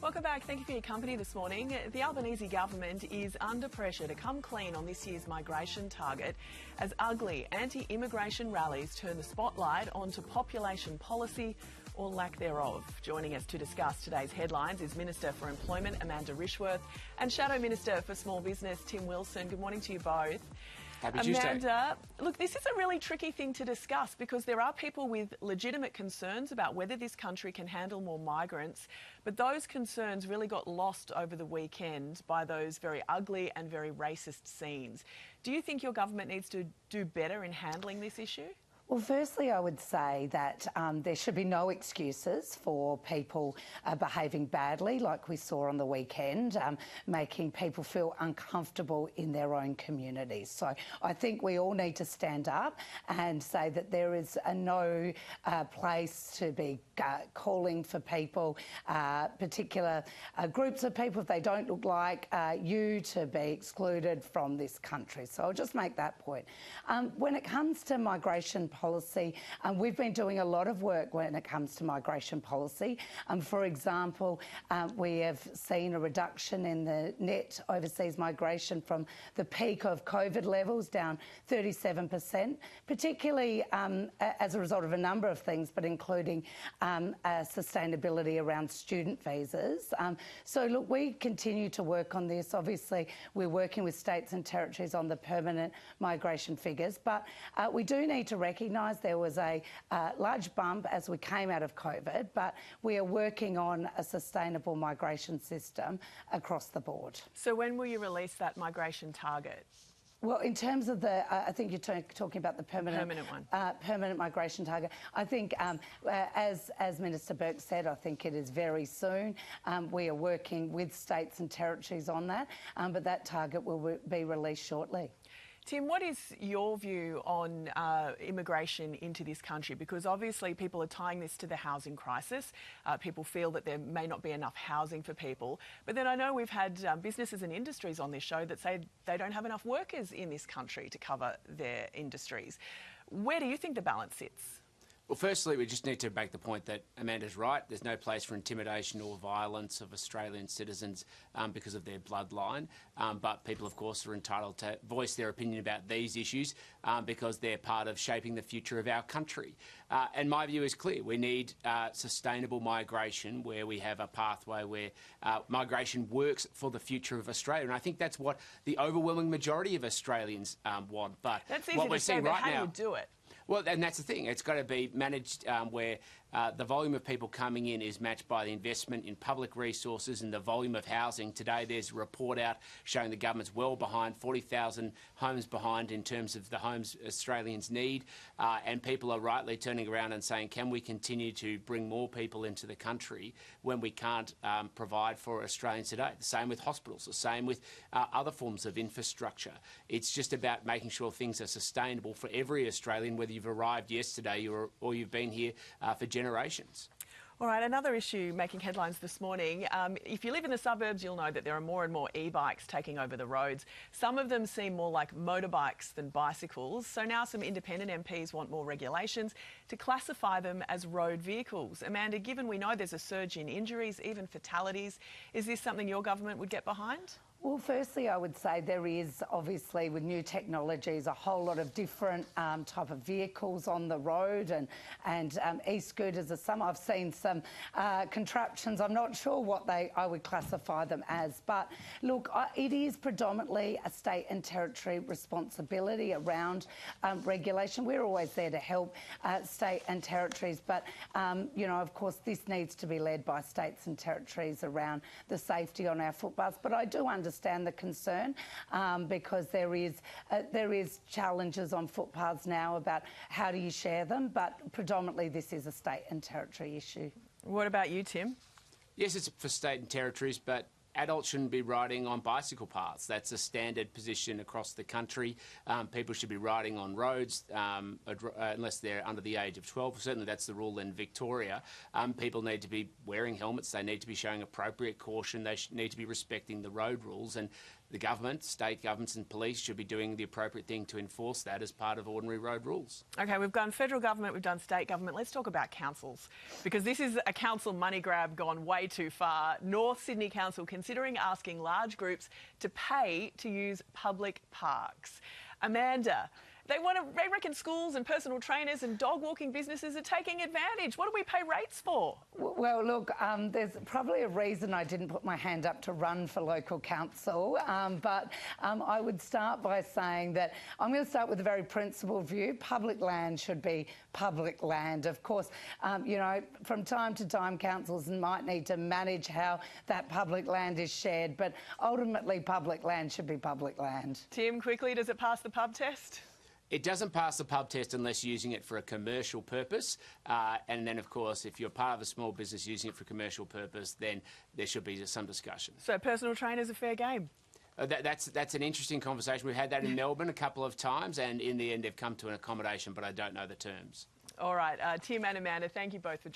Welcome back. Thank you for your company this morning. The Albanese government is under pressure to come clean on this year's migration target as ugly anti-immigration rallies turn the spotlight onto population policy or lack thereof. Joining us to discuss today's headlines is Minister for Employment Amanda Rishworth and Shadow Minister for Small Business Tim Wilson. Good morning to you both. Happy Tuesday. Amanda, look, this is a really tricky thing to discuss because there are people with legitimate concerns about whether this country can handle more migrants, but those concerns really got lost over the weekend by those very ugly and very racist scenes. Do you think your government needs to do better in handling this issue? Well, firstly, I would say that there should be no excuses for people behaving badly like we saw on the weekend, making people feel uncomfortable in their own communities. So I think we all need to stand up and say that there is no place to be calling for people, particular groups of people, if they don't look like you, to be excluded from this country. So I'll just make that point. When it comes to migration policy, we've been doing a lot of work when it comes to migration policy. For example, we have seen a reduction in the net overseas migration from the peak of COVID levels, down 37%, particularly as a result of a number of things, but including sustainability around student visas. So look, we continue to work on this. Obviously, we're working with states and territories on the permanent migration figures, but we do need to recognise there was a large bump as we came out of COVID, but we are working on a sustainable migration system across the board. So when will you release that migration target? Well, in terms of the, I think you're talking about the permanent one. Permanent migration target. I think, as Minister Burke said, I think it is very soon. We are working with states and territories on that, but that target will be released shortly. Tim, what is your view on immigration into this country? Because obviously people are tying this to the housing crisis. People feel that there may not be enough housing for people. But then I know we've had businesses and industries on this show that say they don't have enough workers in this country to cover their industries. Where do you think the balance sits? Well, firstly, we just need to make the point that Amanda's right. There's no place for intimidation or violence of Australian citizens because of their bloodline. But people, of course, are entitled to voice their opinion about these issues because they're part of shaping the future of our country. And my view is clear. We need sustainable migration where we have a pathway where migration works for the future of Australia. And I think that's what the overwhelming majority of Australians want. But that's easy what to say, but how do you do it? Well, and that's the thing. It's got to be managed where the volume of people coming in is matched by the investment in public resources and the volume of housing. Today there's a report out showing the government's well behind, 40,000 homes behind in terms of the homes Australians need. And people are rightly turning around and saying, can we continue to bring more people into the country when we can't provide for Australians today? The same with hospitals, the same with other forms of infrastructure. It's just about making sure things are sustainable for every Australian, whether you've arrived yesterday or you've been here for generations. All right, another issue making headlines this morning. If you live in the suburbs, you'll know that there are more and more e-bikes taking over the roads. Some of them seem more like motorbikes than bicycles. So now some independent MPs want more regulations to classify them as road vehicles. Amanda, given we know there's a surge in injuries, even fatalities, is this something your government would get behind? Well, firstly, I would say there is, obviously, with new technologies, a whole lot of different type of vehicles on the road, and e-scooters are some. I've seen some contraptions. I'm not sure what I would classify them as. But, look, it is predominantly a state and territory responsibility around regulation. We're always there to help state and territories. But, you know, of course, this needs to be led by states and territories around the safety on our footpaths. But I do understand the concern because there is challenges on footpaths now about how do you share them, but predominantly this is a state and territory issue. What about you, Tim? Yes, it's for state and territories, but adults shouldn't be riding on bicycle paths. That's a standard position across the country. People should be riding on roads unless they're under the age of 12. Certainly that's the rule in Victoria. People need to be wearing helmets. They need to be showing appropriate caution. They need to be respecting the road rules. And the government, state governments and police should be doing the appropriate thing to enforce that as part of ordinary road rules. OK, we've done federal government, we've done state government. Let's talk about councils, because this is a council money grab gone way too far. North Sydney Council considering asking large groups to pay to use public parks. Amanda, they reckon schools and personal trainers and dog walking businesses are taking advantage. What do we pay rates for? Well, look, there's probably a reason I didn't put my hand up to run for local council, but I would start by saying that I'm going to start with a very principled view. Public land should be public land. Of course, you know, from time to time, councils might need to manage how that public land is shared, but ultimately public land should be public land. Tim, quickly, does it pass the pub test? It doesn't pass the pub test unless using it for a commercial purpose. And then, of course, if you're part of a small business using it for a commercial purpose, then there should be some discussion. So personal trainers are fair game? That's an interesting conversation. We've had that in Melbourne a couple of times, and in the end they've come to an accommodation, but I don't know the terms. All right, Tim and Amanda, thank you both for joining us.